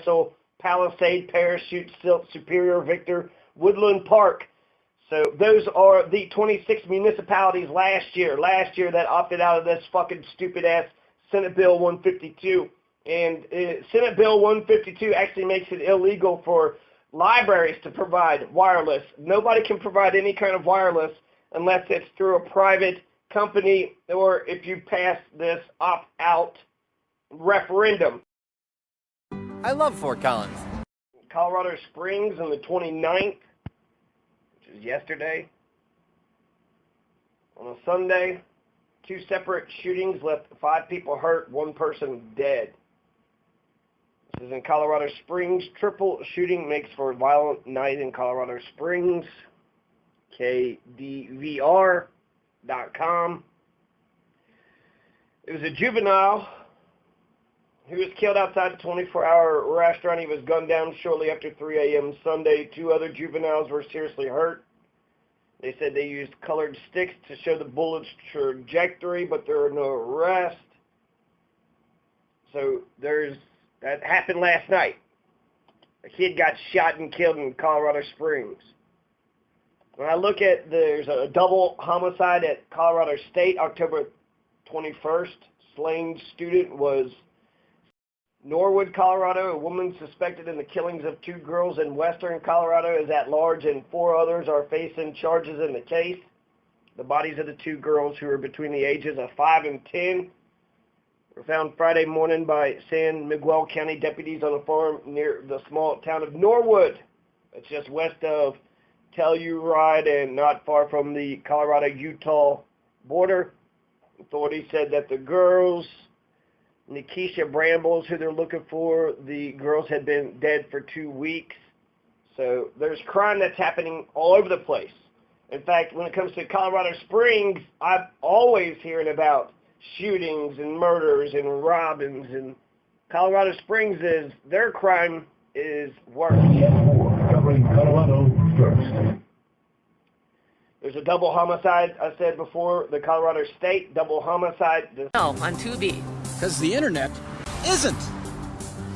So Palisade, Parachute, Silk, Superior, Victor, Woodland Park. So those are the 26 municipalities last year that opted out of this fucking stupid-ass Senate Bill 152. And Senate Bill 152 actually makes it illegal for libraries to provide wireless. Nobody can provide any kind of wireless unless it's through a private company or if you pass this opt-out referendum. I love Fort Collins. Colorado Springs on the 29th, which is yesterday. On a Sunday, 2 separate shootings left 5 people hurt, 1 person dead. This is in Colorado Springs. Triple shooting makes for a violent night in Colorado Springs. KDVR.com. It was a juvenile who was killed outside a 24-hour restaurant. He was gunned down shortly after 3 a.m. Sunday. 2 other juveniles were seriously hurt. They said they used colored sticks to show the bullet's trajectory, but there were no arrests. So that happened last night. A kid got shot and killed in Colorado Springs. When I look at, there's a double homicide at Colorado State, October 21st. Slain student was Norwood, Colorado. A woman suspected in the killings of 2 girls in western Colorado is at large, and 4 others are facing charges in the case. The bodies of the 2 girls, who are between the ages of 5 and 10, were found Friday morning by San Miguel County deputies on a farm near the small town of Norwood. It's just west of Telluride and not far from the Colorado-Utah border. Authorities said that the girls, Nikisha Brambles, who they're looking for, the girls had been dead for 2 weeks. So there's crime that's happening all over the place. In fact, when it comes to Colorado Springs, I'm always hearing about shootings and murders and robbings. And Colorado Springs, their crime is worse. Covering Colorado first. There's a double homicide, I said before, the Colorado State double homicide. No, on 2B. Because the internet isn't.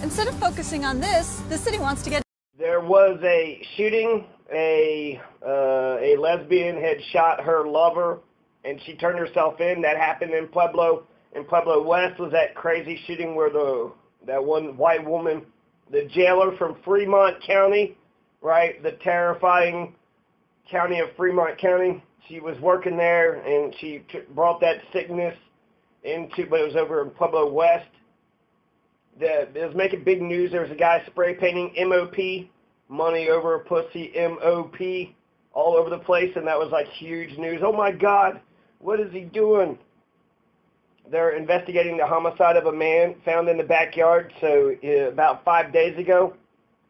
Instead of focusing on this, the city wants to get... There was a shooting. A lesbian had shot her lover, and she turned herself in. That happened in Pueblo. In Pueblo West was that crazy shooting where that one white woman, the jailer from Fremont County, right, the terrifying county of Fremont County, she was working there, and she brought that sickness but it was over in Pueblo West. It was making big news. There was a guy spray painting MOP, money over pussy, MOP, all over the place, and that was like huge news. Oh my God, what is he doing? They're investigating the homicide of a man found in the backyard. So about 5 days ago,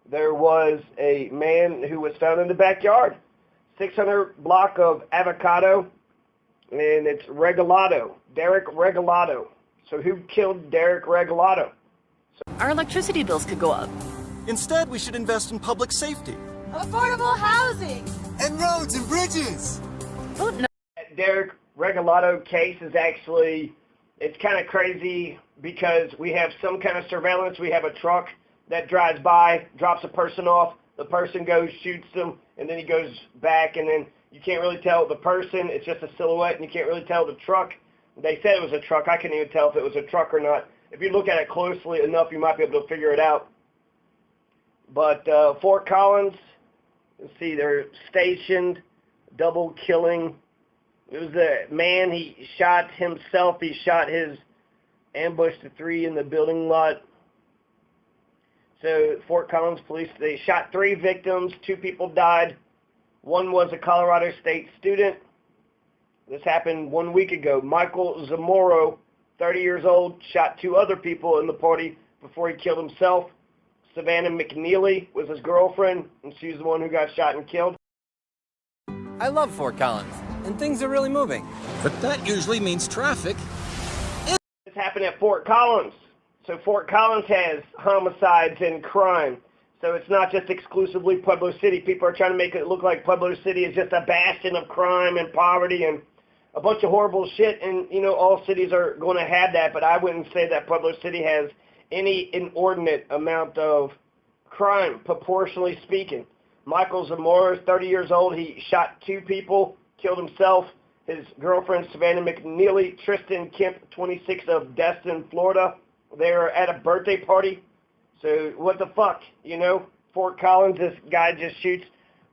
there was a man who was found in the backyard, 600 block of Avocado, and it's Regalado, Derek Regalado. So who killed Derek Regalado? Our electricity bills could go up. Instead, we should invest in public safety. Affordable housing! And roads and bridges! Oh, no. That Derek Regalado case is actually, it's kind of crazy because we have some kind of surveillance. We have a truck that drives by, drops a person off, the person goes, shoots them, and then he goes back, and then you can't really tell the person. It's just a silhouette, and you can't really tell the truck. They said it was a truck. I couldn't even tell if it was a truck or not. If you look at it closely enough, you might be able to figure it out. But Fort Collins, let's see, they're stationed, double killing. It was a man, he shot himself. He shot his ambush to 3 in the building lot. So Fort Collins police, they shot 3 victims. 2 people died. 1 was a Colorado State student. This happened 1 week ago. Michael Zamoro, 30 years old, shot 2 other people in the party before he killed himself. Savannah McNeely was his girlfriend, and she's the one who got shot and killed. I love Fort Collins, and things are really moving. But that usually means traffic. This happened at Fort Collins. So Fort Collins has homicides and crime. So it's not just exclusively Pueblo City. People are trying to make it look like Pueblo City is just a bastion of crime and poverty and a bunch of horrible shit. And, you know, all cities are going to have that, but I wouldn't say that Pueblo City has any inordinate amount of crime, proportionally speaking. Michael Zamora is 30 years old. He shot 2 people, killed himself. His girlfriend, Savannah McNeely, Tristan Kemp, 26, of Destin, Florida. They were at a birthday party. So what the fuck, you know? Fort Collins, this guy just shoots.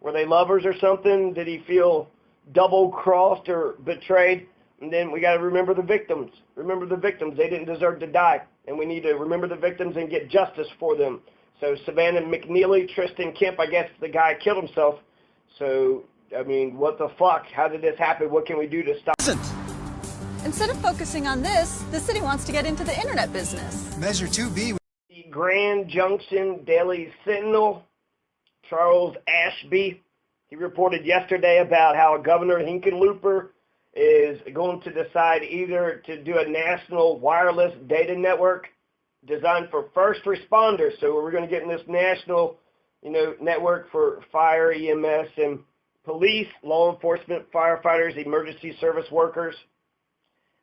Were they lovers or something? Did he feel double-crossed or betrayed? And then we got to remember the victims. Remember the victims. They didn't deserve to die. And we need to remember the victims and get justice for them. So Savannah McNeely, Tristan Kemp, I guess the guy killed himself. So, I mean, what the fuck? How did this happen? What can we do to stop it? Instead of focusing on this, the city wants to get into the internet business. Measure 2B. The Grand Junction Daily Sentinel, Charles Ashby, he reported yesterday about how Governor Hickenlooper is going to decide either to do a national wireless data network designed for first responders. So we're going to get in this national, network for fire, EMS, and police, law enforcement, firefighters, emergency service workers.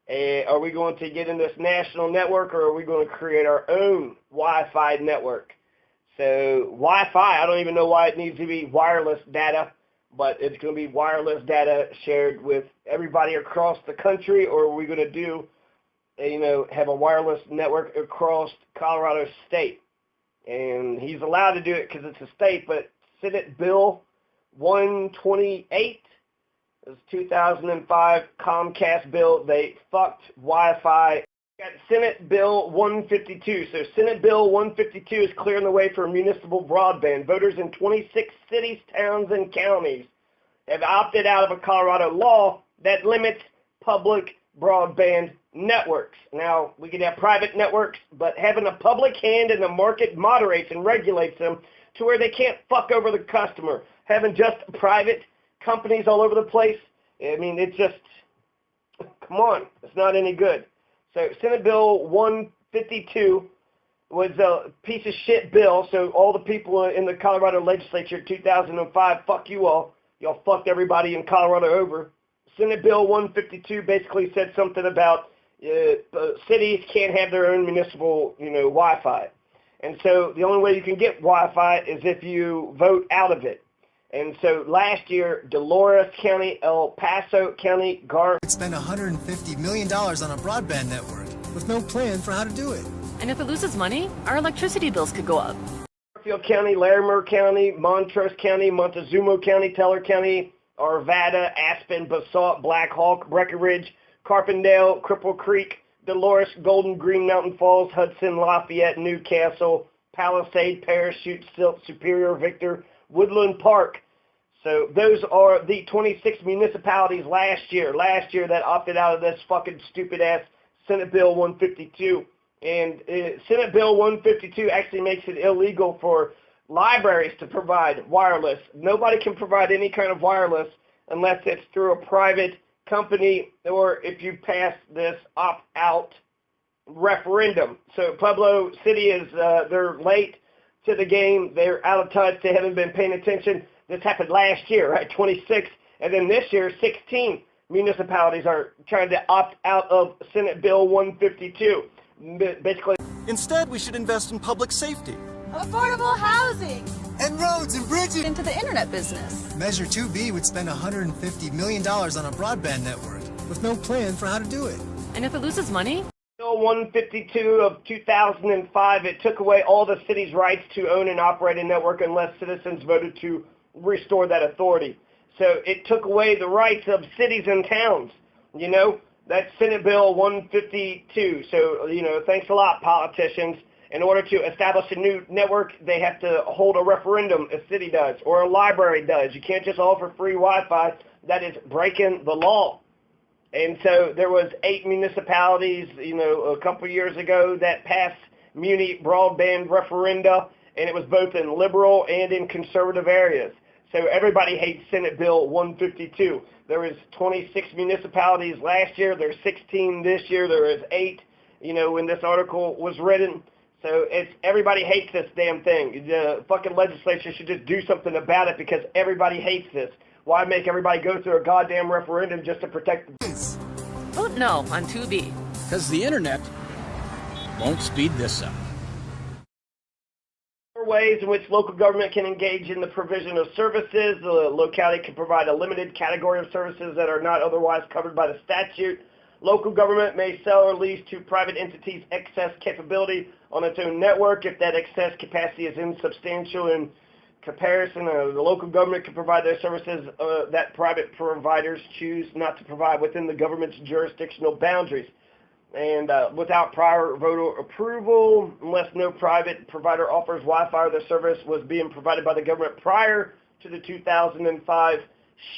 Are we going to get in this national network, or are we going to create our own Wi-Fi network? So Wi-Fi, I don't even know why it needs to be wireless data, but it's going to be wireless data shared with everybody across the country, or are we going to do, have a wireless network across Colorado State? And he's allowed to do it because it's a state, but Senate Bill 128, this 2005 Comcast bill, they fucked Wi-Fi. Got Senate Bill 152. So Senate Bill 152 is clearing the way for municipal broadband. Voters in 26 cities, towns, and counties have opted out of a Colorado law that limits public broadband networks. Now, we can have private networks, but having a public hand in the market moderates and regulates them to where they can't fuck over the customer. Having just private companies all over the place, I mean, it's just, come on, it's not any good. So Senate Bill 152 was a piece of shit bill, so all the people in the Colorado legislature 2005, fuck you all. Y'all fucked everybody in Colorado over. Senate Bill 152 basically said something about cities can't have their own municipal, Wi-Fi. And so the only way you can get Wi-Fi is if you vote out of it. And so last year, Dolores County, El Paso County, Would spend $150 million on a broadband network with no plan for how to do it. And if it loses money, our electricity bills could go up. Garfield County, Larimer County, Montrose County, Montezuma County, Teller County, Arvada, Aspen, Basalt, Black Hawk, Breckenridge, Carpendale, Cripple Creek, Dolores, Golden, Green Mountain Falls, Hudson, Lafayette, Newcastle, Palisade, Parachute, Silt, Superior, Victor, Woodland Park. So those are the 26 municipalities last year that opted out of this fucking stupid-ass Senate Bill 152. And Senate Bill 152 actually makes it illegal for libraries to provide wireless. Nobody can provide any kind of wireless unless it's through a private company or if you pass this opt-out referendum. So Pueblo City is, they're late to the game. They're out of touch. They haven't been paying attention. This happened last year, right? 26. And then this year, 16 municipalities are trying to opt out of Senate Bill 152. Basically, instead, we should invest in public safety, Affordable housing. And roads and bridges. Into the internet business. Measure 2B would spend $150 million on a broadband network with no plan for how to do it. And if it loses money? Bill 152 of 2005, it took away all the city's rights to own and operate a network unless citizens voted to restore that authority. So it took away the rights of cities and towns, That's Senate Bill 152. So, thanks a lot, politicians. In order to establish a new network, they have to hold a referendum, a city does, or a library does. You can't just offer free Wi-Fi. That is breaking the law. And so there was 8 municipalities, a couple years ago that passed muni broadband referenda, and it was both in liberal and in conservative areas. So everybody hates Senate Bill 152. There was 26 municipalities last year. There's 16 this year. There is 8, when this article was written. So everybody hates this damn thing. The fucking legislature should just do something about it because everybody hates this. Why make everybody go through a goddamn referendum just to protect the... Vote no on 2B. Because the internet won't speed this up. Ways in which local government can engage in the provision of services. The locality can provide a limited category of services that are not otherwise covered by the statute. Local government may sell or lease to private entities excess capability on its own network if that excess capacity is insubstantial in comparison. The local government can provide those services that private providers choose not to provide within the government's jurisdictional boundaries. And without prior voter approval, unless no private provider offers Wi-Fi or the service was being provided by the government prior to the 2005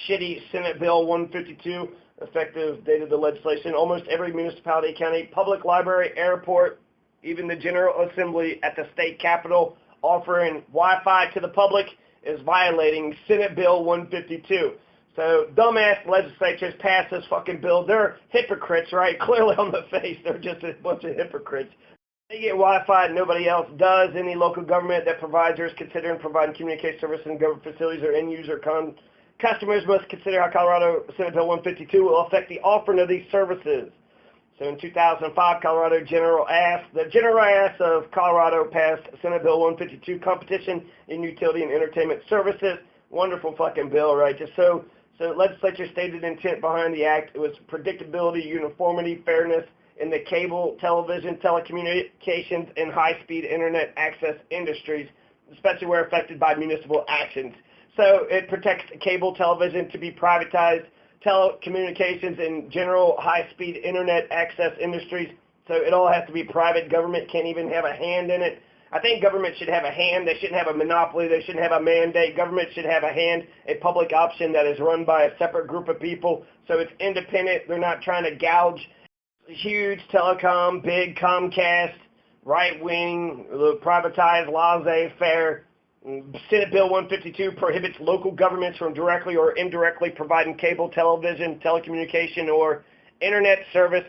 shitty Senate Bill 152, effective date of the legislation. Almost every municipality, county, public library, airport, even the General Assembly at the state capitol offering Wi-Fi to the public is violating Senate Bill 152. So dumbass legislatures pass this fucking bill. They're hypocrites, right? Clearly on the face, they're just a bunch of hypocrites. They get Wi-Fi and nobody else does. Any local government that provides or is considering providing communication services in government facilities or end-user customers must consider how Colorado Senate Bill 152 will affect the offering of these services. So in 2005, the General Ass of Colorado passed Senate Bill 152, Competition in Utility and Entertainment Services. Wonderful fucking bill, right? So legislature stated intent behind the act. It was predictability, uniformity, fairness in the cable, television, telecommunications, and high-speed internet access industries, especially where affected by municipal actions. So it protects cable television to be privatized, telecommunications, and general high-speed internet access industries. So it all has to be private. Government can't even have a hand in it. I think government should have a hand. They shouldn't have a monopoly. They shouldn't have a mandate. Government should have a hand, a public option that is run by a separate group of people. So it's independent. They're not trying to gouge huge telecom, big Comcast, right-wing, privatized, laissez-faire. Senate Bill 152 prohibits local governments from directly or indirectly providing cable, television, telecommunication, or internet service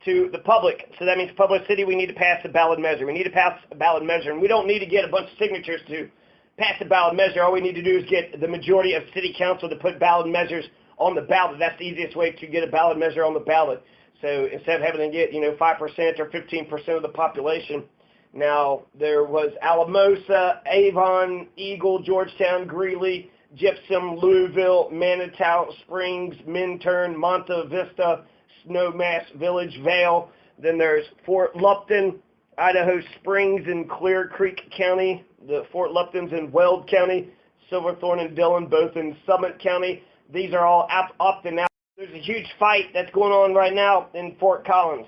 to the public. So that means Pueblo City, we need to pass a ballot measure. We need to pass a ballot measure, and we don't need to get a bunch of signatures to pass a ballot measure. All we need to do is get the majority of city council to put ballot measures on the ballot. That's the easiest way to get a ballot measure on the ballot. So instead of having to get, 5% or 15% of the population. Now, there was Alamosa, Avon, Eagle, Georgetown, Greeley, Gypsum, Louisville, Manitou Springs, Minturn, Monte Vista, Snowmass Village, Vale. Then there's Fort Lupton, Idaho Springs in Clear Creek County, the Fort Lupton's in Weld County, Silverthorne and Dillon, both in Summit County. These are all opting out. There's a huge fight that's going on right now in Fort Collins.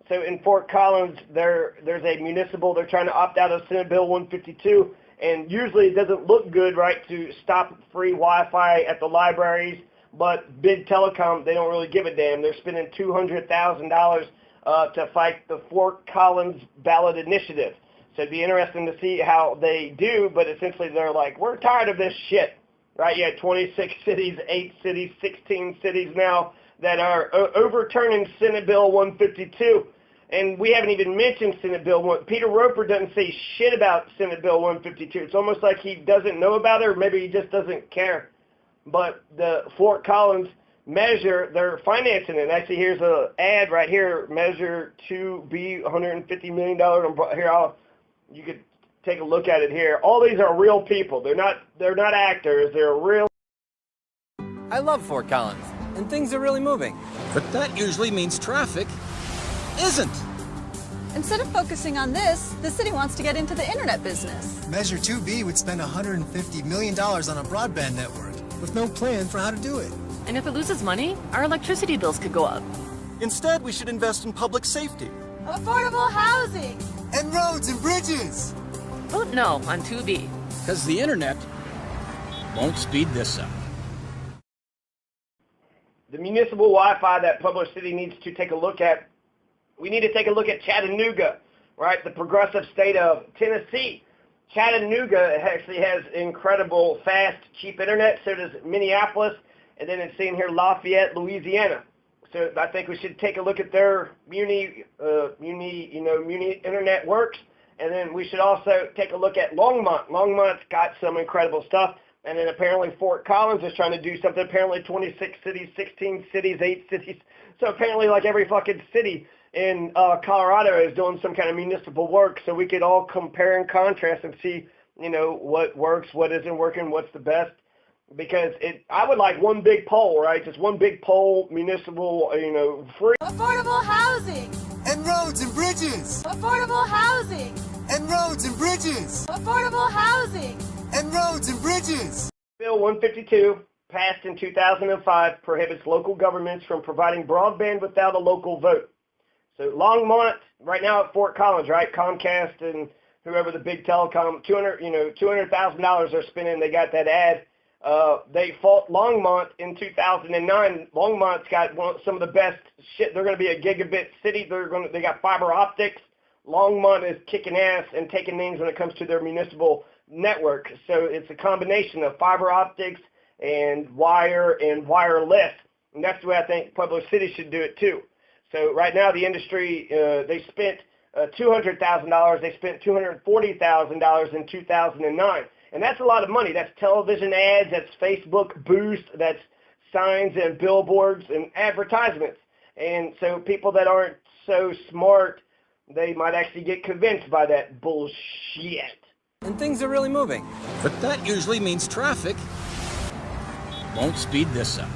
So in Fort Collins, there's a municipal, they're trying to opt out of Senate Bill 152, and usually it doesn't look good, right, to stop free Wi-Fi at the libraries. But Big Telecom, they don't really give a damn. They're spending $200,000 to fight the Fort Collins ballot initiative. So it'd be interesting to see how they do, but essentially they're like, we're tired of this shit, right? You had 26 cities, 8 cities, 16 cities now that are overturning Senate Bill 152. And we haven't even mentioned Senate Bill 1. Peter Roper doesn't say shit about Senate Bill 152. It's almost like he doesn't know about it, or maybe he just doesn't care. But the Fort Collins measure, they're financing it. Actually, here's an ad right here, Measure 2B, $150 million. Here, you could take a look at it here. All these are real people. They're not actors. They're real. I love Fort Collins, and things are really moving. But that usually means traffic isn't. Instead of focusing on this, the city wants to get into the internet business. Measure 2B would spend $150 million on a broadband network, with no plan for how to do it. And if it loses money, our electricity bills could go up. Instead, we should invest in public safety. Affordable housing! And roads and bridges! Vote no on 2B. Because the internet won't speed this up. The municipal Wi-Fi that Pueblo City needs to take a look at, we need to take a look at Chattanooga, right? The progressive state of Tennessee. Chattanooga actually has incredible, fast, cheap internet. So does Minneapolis, and then it's seen here Lafayette, Louisiana. So I think we should take a look at their Muni Internet works, and then we should also take a look at Longmont. Longmont's got some incredible stuff, and then apparently Fort Collins is trying to do something. Apparently 26 cities, 16 cities, 8 cities. So apparently like every fucking city in Colorado is doing some kind of municipal work, so we could all compare and contrast and see what works, what isn't working, what's the best. Because I would like one big pole, right? Just one big pole, municipal, free. Affordable housing. And roads and bridges. Affordable housing. And roads and bridges. Affordable housing. And roads and bridges. Bill 152, passed in 2005, prohibits local governments from providing broadband without a local vote. So Longmont, right now at Fort Collins, right? Comcast and whoever the big telecom, $200,000 they're spending. They got that ad. They fought Longmont in 2009. Longmont's got some of the best shit. They're going to be a gigabit city. They got fiber optics. Longmont is kicking ass and taking names when it comes to their municipal network. So it's a combination of fiber optics and wire and wireless. And that's the way I think Pueblo City should do it too. So right now the industry, they spent $200,000. They spent $240,000 in 2009. And that's a lot of money. That's television ads, that's Facebook boost, that's signs and billboards and advertisements. And so people that aren't so smart, they might actually get convinced by that bullshit. And things are really moving. But that usually means traffic Won't speed this up.